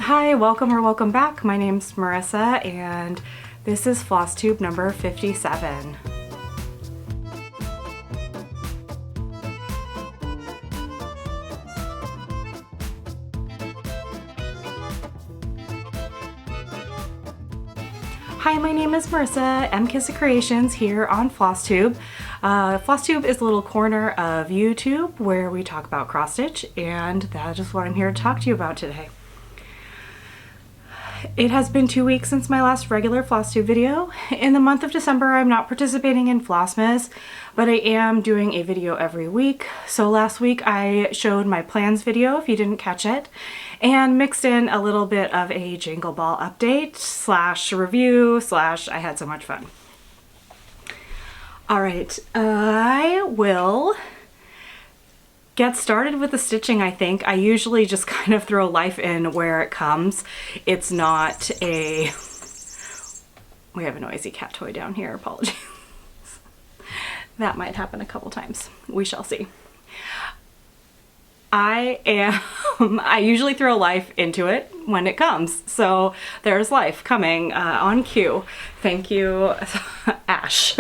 Hi, welcome or welcome back. My name's Marissa and this is Flosstube number 57. Hi, my name is Marissa, MKissa Creations here on Flosstube. Flosstube is a little corner of YouTube where we talk about cross stitch, and that is what I'm here to talk to you about today. It has been 2 weeks since my last regular Flosstube video. In the month of December, I'm not participating in Flossmas, but I am doing a video every week. So last week I showed my plans video, if you didn't catch it, and mixed in a little bit of a Jingle Ball update slash review slash I had so much fun. All right, I will get started with the stitching. I think I usually just kind of throw life in where it comes. It's not a, we have a noisy cat toy down here, apologies. That might happen a couple times. We shall see. I usually throw life into it when it comes. So there's life coming on cue. Thank you, Ash.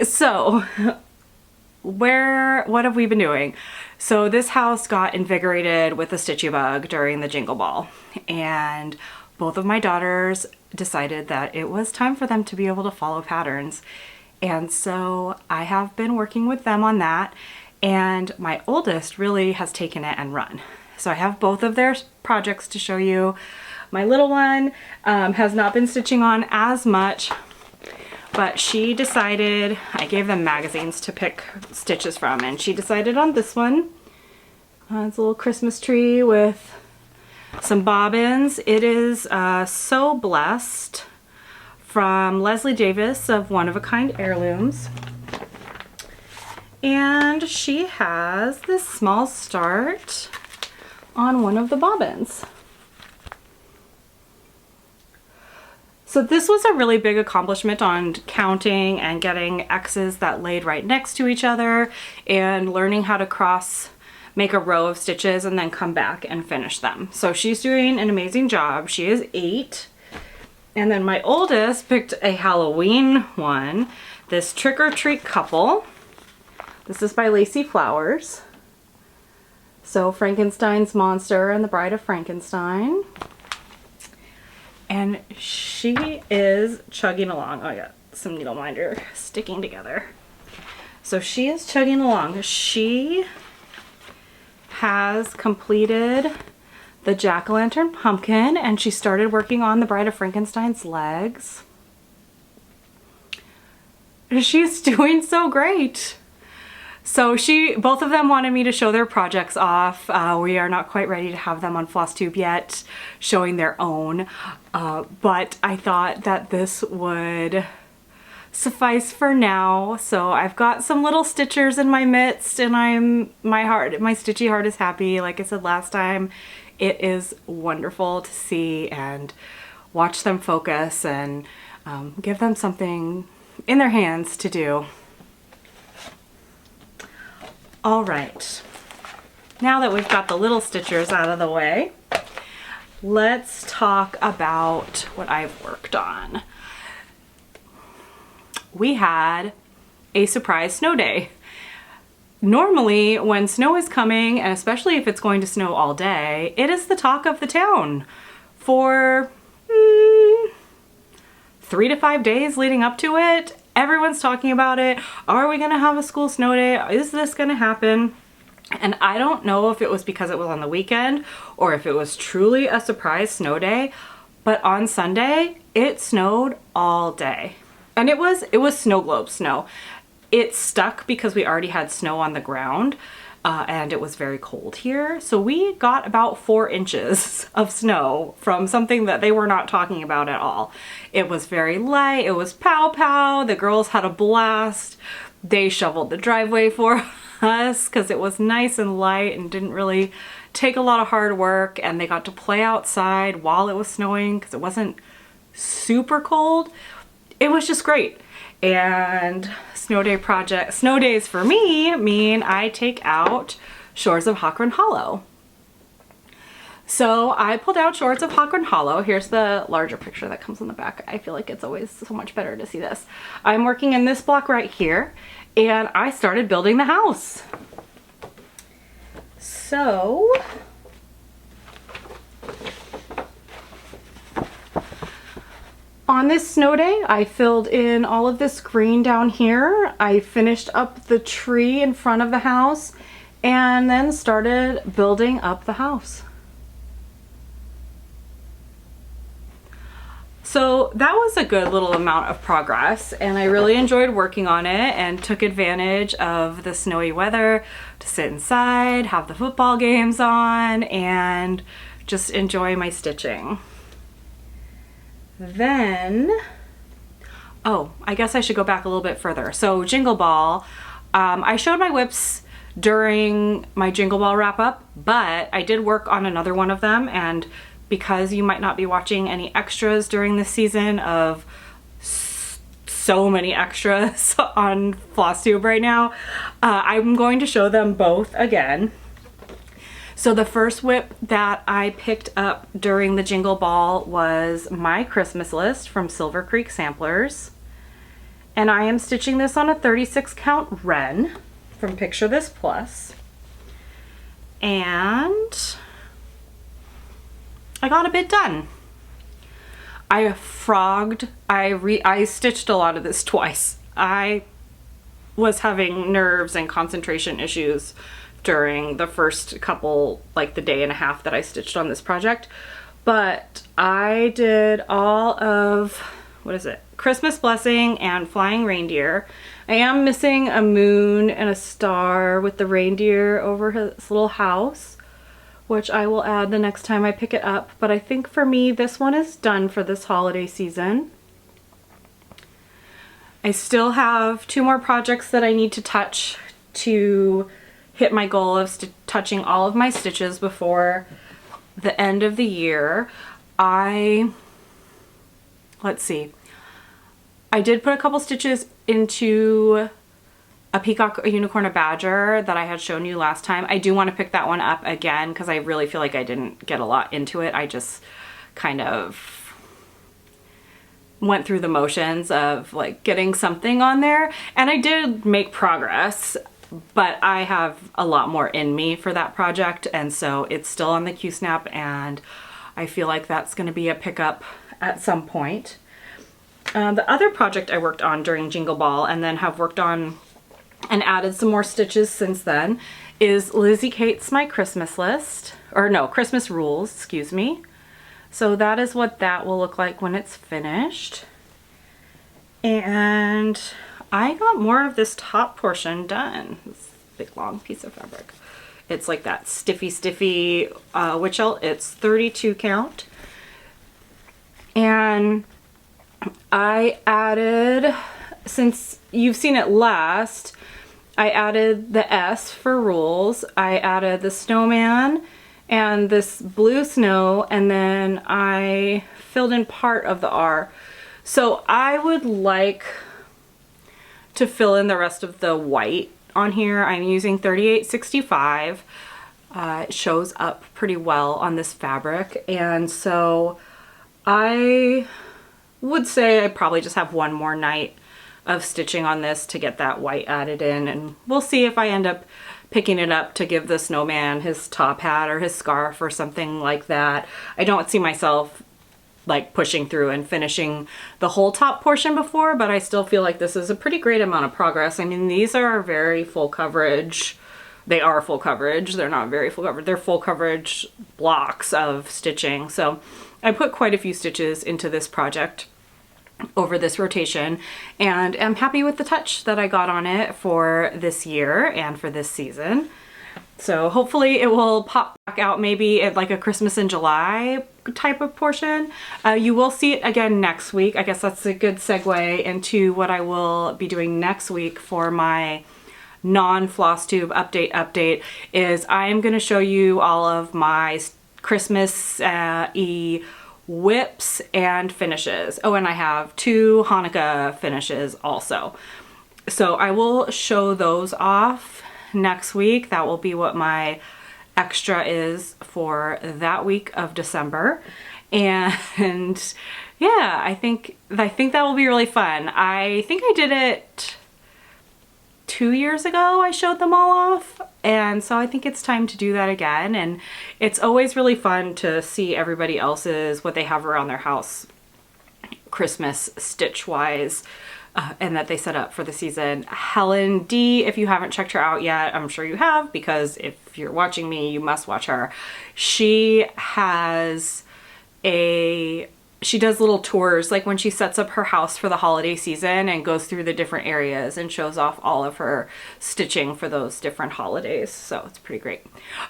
So what have we been doing? So this house got invigorated with the stitchy bug during the Jingle Ball, and both of my daughters decided that it was time for them to be able to follow patterns. And so I have been working with them on that, and my oldest really has taken it and run. So I have both of their projects to show you. My little one has not been stitching on as much, but she decided, I gave them magazines to pick stitches from, and she decided on this one. It's a little Christmas tree with some bobbins. It is So Blessed from Leslie Davis of One of a Kind Heirlooms. And she has this small start on one of the bobbins. So this was a really big accomplishment on counting and getting X's that laid right next to each other and learning how to make a row of stitches and then come back and finish them. So she's doing an amazing job. She is 8. And then my oldest picked a Halloween one, this Trick or Treat Couple. This is by Lacy Flowers. So Frankenstein's Monster and the Bride of Frankenstein. And she is chugging along. Oh, I got some needle minder sticking together. So she is chugging along. She has completed the jack-o'-lantern pumpkin, and she started working on the Bride of Frankenstein's legs. She's doing so great. So both of them wanted me to show their projects off. We are not quite ready to have them on Flosstube yet, showing their own, but I thought that this would suffice for now. So I've got some little stitchers in my midst, and my stitchy heart is happy. Like I said last time, it is wonderful to see and watch them focus and give them something in their hands to do. All right, now that we've got the little stitchers out of the way, let's talk about what I've worked on. We had a surprise snow day. Normally, when snow is coming, and especially if it's going to snow all day, it is the talk of the town for 3 to 5 days leading up to it. Everyone's talking about it. Are we gonna have a school snow day? Is this gonna happen? And I don't know if it was because it was on the weekend or if it was truly a surprise snow day, but on Sunday, it snowed all day. And it was snow globe snow. It stuck because we already had snow on the ground, and it was very cold here. So we got about 4 inches of snow from something that they were not talking about at all. It was very light. It was pow pow. The girls had a blast. They shoveled the driveway for us because it was nice and light and didn't really take a lot of hard work, and they got to play outside while it was snowing because it wasn't super cold. It was just great. And snow days for me mean I take out Shores of Hakron Hollow. So I pulled out shorts of Hawthorne Hollow. Here's the larger picture that comes on the back. I feel like it's always so much better to see this. I'm working in this block right here, and I started building the house. So on this snow day, I filled in all of this green down here. I finished up the tree in front of the house and then started building up the house. So that was a good little amount of progress, and I really enjoyed working on it and took advantage of the snowy weather to sit inside, have the football games on, and just enjoy my stitching. Then, oh, I guess I should go back a little bit further. So Jingle Ball, I showed my whips during my Jingle Ball wrap up, but I did work on another one of them, and because you might not be watching any extras during this season of so many extras on Flosstube right now, I'm going to show them both again. So the first whip that I picked up during the Jingle Ball was my Christmas list from Silver Creek Samplers. And I am stitching this on a 36 count Wren from Picture This Plus. And I got a bit done. I frogged, I stitched a lot of this twice. I was having nerves and concentration issues during the first couple, like the day and a half that I stitched on this project. But I did all of, what is it? Christmas Blessing and Flying Reindeer. I am missing a moon and a star with the reindeer over his little house, which I will add the next time I pick it up. But I think for me, this one is done for this holiday season. I still have 2 more projects that I need to touch to hit my goal of touching all of my stitches before the end of the year. Let's see. I did put a couple stitches into a peacock, a unicorn, a badger that I had shown you last time. I do want to pick that one up again because I really feel like I didn't get a lot into it. I just kind of went through the motions of like getting something on there, and I did make progress, but I have a lot more in me for that project, and so it's still on the Q-Snap, and I feel like that's going to be a pickup at some point. The other project I worked on during Jingle Ball and then have worked on and added some more stitches since then is Lizzie Kate's My Christmas List, or no, Christmas Rules, excuse me. So that is what that will look like when it's finished. And I got more of this top portion done. This big long piece of fabric. It's like that stiffy Wichelt. It's 32 count. And I added, since you've seen it last, I added the S for rules. I added the snowman and this blue snow, and then I filled in part of the R. So I would like to fill in the rest of the white on here. I'm using 3865. It shows up pretty well on this fabric, and so I would say I probably just have one more night of stitching on this to get that white added in, and we'll see if I end up picking it up to give the snowman his top hat or his scarf or something like that. I don't see myself like pushing through and finishing the whole top portion before, but I still feel like this is a pretty great amount of progress. I mean, these are very full coverage. They are full coverage. They're not very full coverage. They're full coverage blocks of stitching. So I put quite a few stitches into this project over this rotation, and I'm happy with the touch that I got on it for this year and for this season. So hopefully it will pop back out maybe at like a Christmas in July type of portion. You will see it again next week. I guess that's a good segue into what I will be doing next week for my non-Flosstube update is I'm going to show you all of my Christmas whips and finishes. Oh, and I have 2 Hanukkah finishes also. So I will show those off next week. That will be what my extra is for that week of December. And yeah, I think that will be really fun. I think I did it 2 years ago. I showed them all off, and so I think it's time to do that again. And it's always really fun to see everybody else's, what they have around their house Christmas stitch wise, and that they set up for the season. Helen D, if you haven't checked her out yet, I'm sure you have, because if you're watching me, you must watch her. She does little tours, like when she sets up her house for the holiday season and goes through the different areas and shows off all of her stitching for those different holidays. So it's pretty great.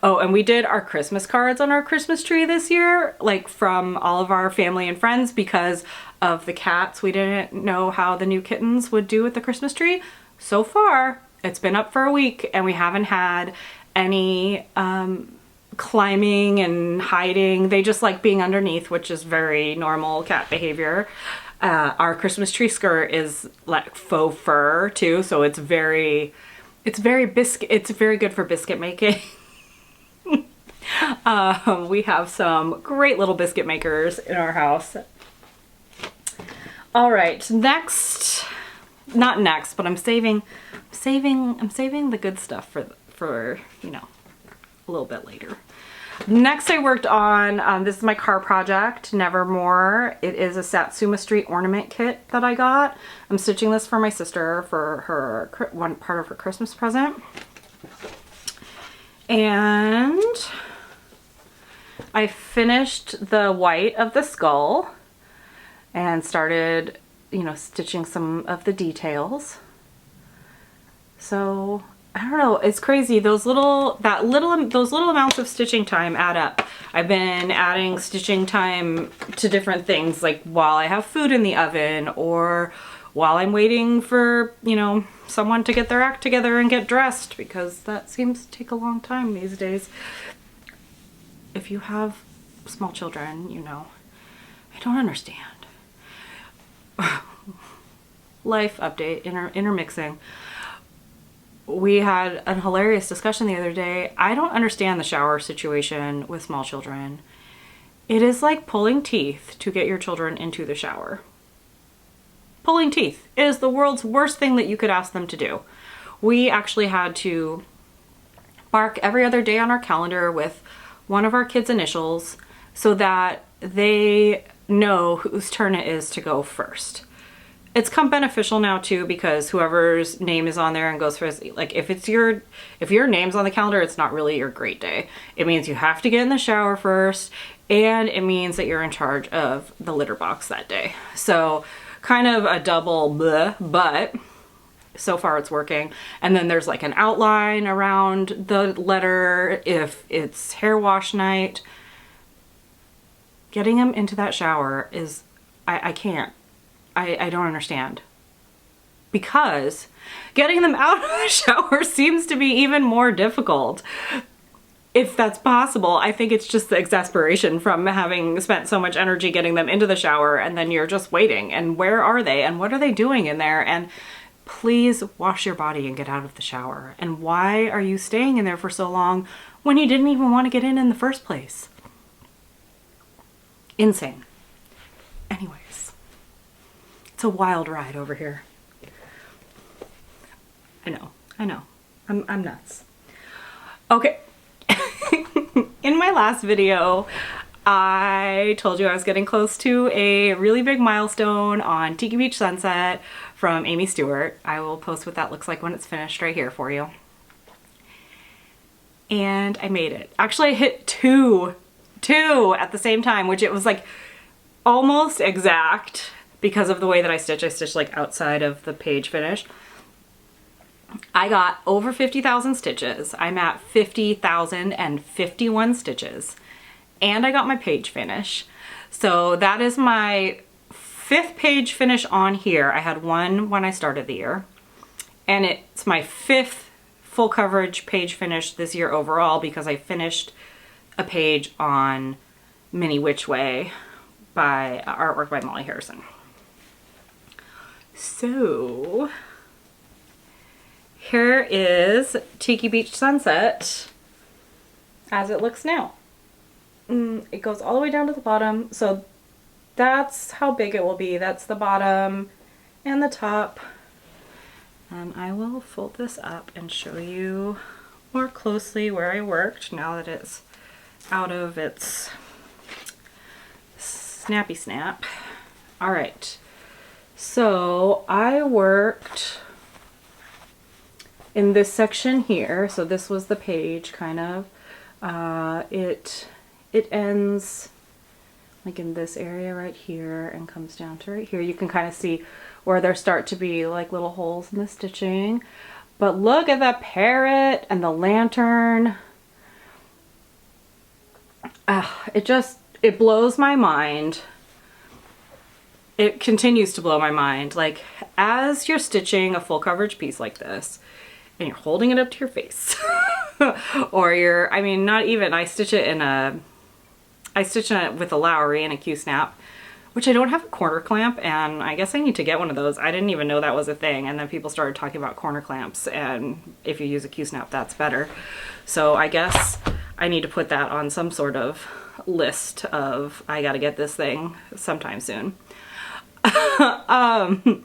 Oh, and we did our Christmas cards on our Christmas tree this year, like from all of our family and friends, because of the cats. We didn't know how the new kittens would do with the Christmas tree. So far, it's been up for a week and we haven't had any climbing and hiding. They just like being underneath, which is very normal cat behavior. Our Christmas tree skirt is like faux fur too, so it's very good for biscuit making. We have some great little biscuit makers in our house. All right, not next, but I'm saving the good stuff for you know, a little bit later. Next I worked on, this is my car project, Nevermore. It is a Satsuma Street ornament kit that I got. I'm stitching this for my sister for her, one part of her Christmas present. And I finished the white of the skull and started, you know, stitching some of the details. So I don't know, it's crazy. Those little amounts of stitching time add up. I've been adding stitching time to different things, like while I have food in the oven, or while I'm waiting for, you know, someone to get their act together and get dressed, because that seems to take a long time these days. If you have small children, you know, I don't understand. Life update, intermixing. We had a hilarious discussion the other day. I don't understand the shower situation with small children. It is like pulling teeth to get your children into the shower. Pulling teeth. It is the world's worst thing that you could ask them to do. We actually had to mark every other day on our calendar with one of our kids' initials so that they know whose turn it is to go first. It's come beneficial now too, because whoever's name is on there and goes first, like if your name's on the calendar, it's not really your great day. It means you have to get in the shower first, and it means that you're in charge of the litter box that day. So kind of a double bleh, but so far it's working. And then there's like an outline around the letter if it's hair wash night. Getting them into that shower is, I can't. I don't understand. Because getting them out of the shower seems to be even more difficult. If that's possible, I think it's just the exasperation from having spent so much energy getting them into the shower, and then you're just waiting. And where are they? And what are they doing in there? And please wash your body and get out of the shower. And why are you staying in there for so long when you didn't even want to get in the first place? Insane. Anyways. It's a wild ride over here. I know. I'm nuts. Okay. In my last video, I told you I was getting close to a really big milestone on Tiki Beach Sunset from Aimee Stewart. I will post what that looks like when it's finished right here for you. And I made it. Actually, I hit two at the same time, which it was like almost exact. Because of the way that I stitch like outside of the page finish. I got over 50,000 stitches. I'm at 50,051 stitches. And I got my page finish. So that is my 5th page finish on here. I had one when I started the year. And it's my 5th full coverage page finish this year overall, because I finished a page on Mini Which Way by artwork by Molly Harrison. So here is Tiki Beach Sunset as it looks now. It goes all the way down to the bottom, so that's how big it will be. That's the bottom and the top. And I will fold this up and show you more closely where I worked now that it's out of its snappy snap. All right, so I worked in this section here. So this was the page kind of. It ends like in this area right here and comes down to right here. You can kind of see where there start to be like little holes in the stitching. But look at the parrot and the lantern. It blows my mind. It continues to blow my mind. Like, as you're stitching a full coverage piece like this and you're holding it up to your face or you're, I mean, not even, I stitch it with a Lowry and a Q-snap, which I don't have a corner clamp, and I guess I need to get one of those. I didn't even know that was a thing, and then people started talking about corner clamps, and if you use a Q-snap, that's better. So I guess I need to put that on some sort of list of, I gotta get this thing sometime soon. But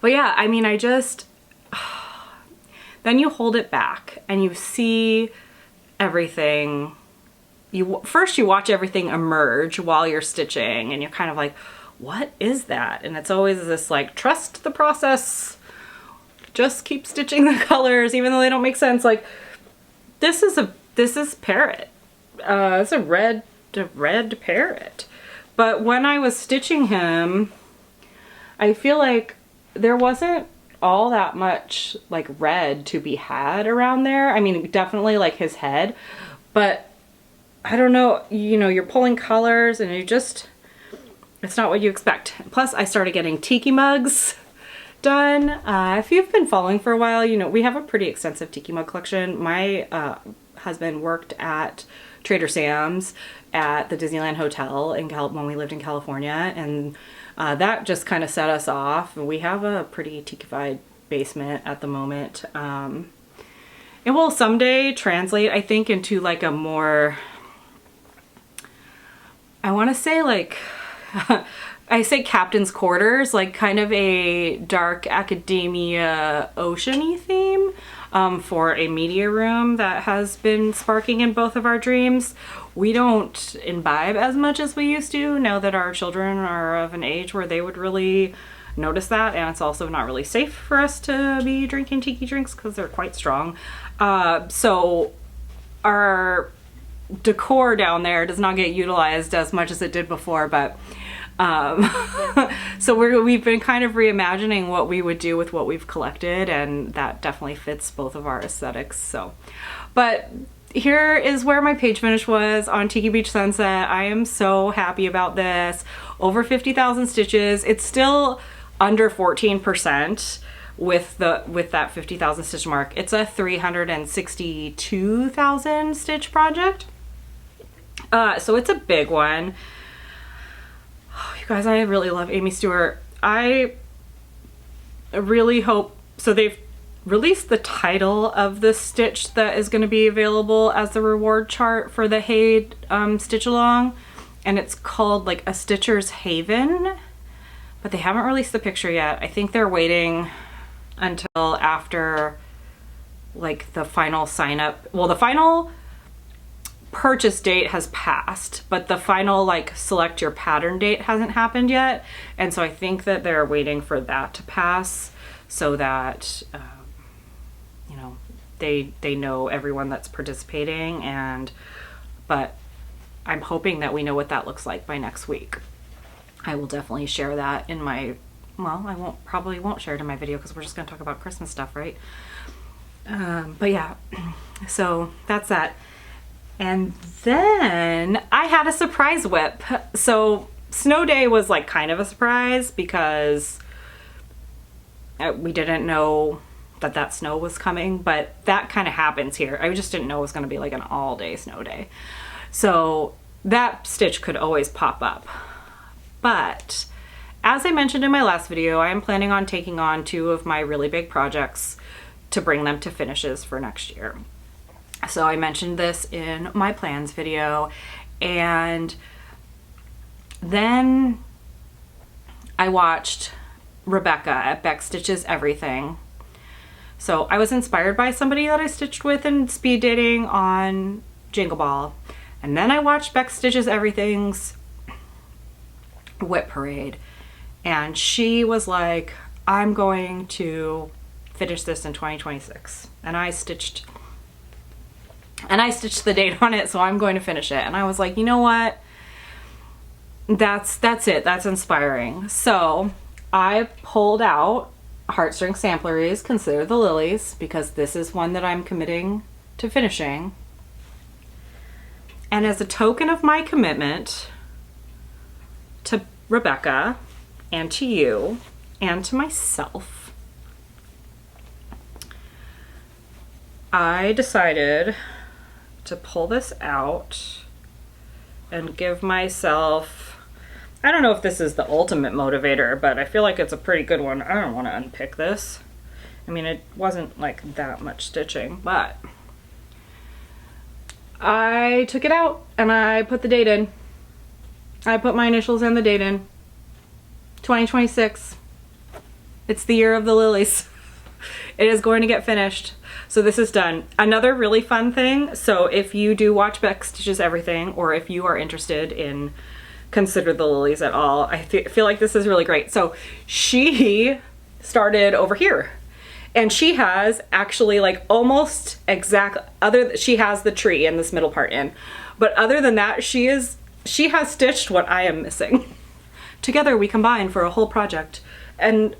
yeah, I mean, then you hold it back and you see everything. First you watch everything emerge while you're stitching and you're kind of like, what is that? And it's always this like, trust the process, just keep stitching the colors even though they don't make sense. Like, this is parrot. It's a red parrot. But when I was stitching him, I feel like there wasn't all that much like red to be had around there. I mean, definitely like his head, but I don't know, you know, you're pulling colors and it's not what you expect. Plus I started getting tiki mugs done. If you've been following for a while, you know, we have a pretty extensive tiki mug collection. My husband worked at Trader Sam's at the Disneyland Hotel when we lived in California, and that just kind of set us off. We have a pretty tiki-fied basement at the moment. It will someday translate, I think, into like a more, I want to say like, I say captain's quarters, like kind of a dark academia ocean-y theme for a media room that has been sparking in both of our dreams. We don't imbibe as much as we used to now that our children are of an age where they would really notice that, and it's also not really safe for us to be drinking tiki drinks because they're quite strong. So our decor down there does not get utilized as much as it did before, but so we've been kind of reimagining what we would do with what we've collected, and that definitely fits both of our aesthetics. So, but here is where my page finish was on Tiki Beach Sunset. I am so happy about this. Over 50,000 stitches. It's still under 14% with that 50,000 stitch mark. It's a 362,000 stitch project. So it's a big one. Oh, you guys, I really love Aimee Stewart. I really hope, so they've released the title of the stitch that is going to be available as the reward chart for the HAED stitch along, and it's called like A Stitcher's Haven, but they haven't released the picture yet. I think they're waiting until after like the final sign up. Well, the final purchase date has passed, but the final like select your pattern date hasn't happened yet, and so I think that they're waiting for that to pass so that you know, they know everyone that's participating, but I'm hoping that we know what that looks like by next week. I will definitely share that in my, well, I probably won't share it in my video because we're just going to talk about Christmas stuff, right? But yeah, so that's that. And then I had a surprise whip. So Snow Day was like kind of a surprise because we didn't know that snow was coming, but that kind of happens here. I just didn't know it was going to be like an all-day snow day. So that stitch could always pop up. But as I mentioned in my last video, I am planning on taking on 2 of my really big projects to bring them to finishes for next year. So I mentioned this in my plans video, and then I watched Rebecca at Beck Stitches Everything. So I was inspired by somebody that I stitched with in speed dating on Jingle Ball. And then I watched Beck Stitches Everything's Whip Parade. And she was like, I'm going to finish this in 2026. And I stitched the date on it, so I'm going to finish it. And I was like, you know what? That's it. That's inspiring. So I pulled out Heartstring Samplery's Consider the Lilies, because this is one that I'm committing to finishing. And as a token of my commitment to Rebecca and to you and to myself, I decided to pull this out and give myself, I don't know if this is the ultimate motivator, but I feel like it's a pretty good one. I don't want to unpick this. I mean, it wasn't like that much stitching, but I took it out and I put the date in. I put my initials and the date in. 2026. It's the year of the lilies. It is going to get finished. So this is done. Another really fun thing, so if you do watch Beck Stitches Everything, or if you are interested in Consider the Lilies at all, I feel like this is really great. So she started over here, and she has actually like almost exact she has the tree and this middle part in, but other than that, she has stitched what I am missing. Together we combine for a whole project, and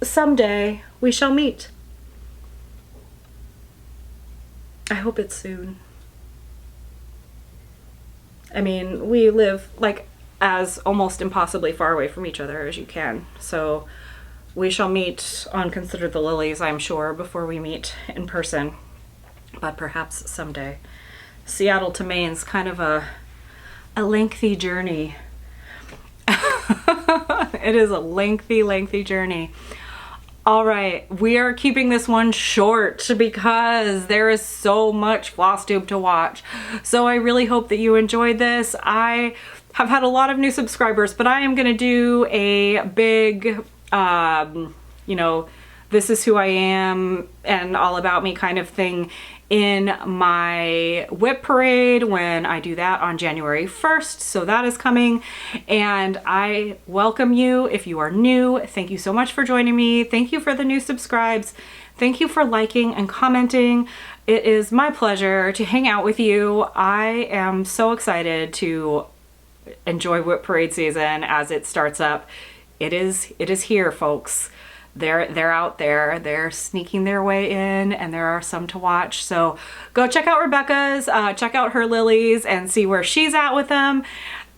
someday we shall meet. I hope it's soon. I mean, we live like as almost impossibly far away from each other as you can. So we shall meet on Consider the Lilies, I'm sure, before we meet in person. But perhaps someday. Seattle to Maine's kind of a lengthy journey. It is a lengthy journey. All right, we are keeping this one short because there is so much Flosstube to watch. So I really hope that you enjoyed this. I have had a lot of new subscribers, but I am gonna do a big, you know, this is who I am and all about me kind of thing in my whip parade when I do that on January 1st. So that is coming, and I welcome you if you are new. Thank you so much for joining me. Thank you for the new subscribes. Thank you for liking and commenting. It is my pleasure to hang out with you. I am so excited to enjoy whip parade season as it starts up. It is here, folks. They're out there, they're sneaking their way in, and there are some to watch. So go check out Rebecca's, check out her lilies and see where she's at with them.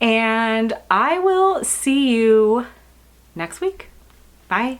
And I will see you next week. Bye.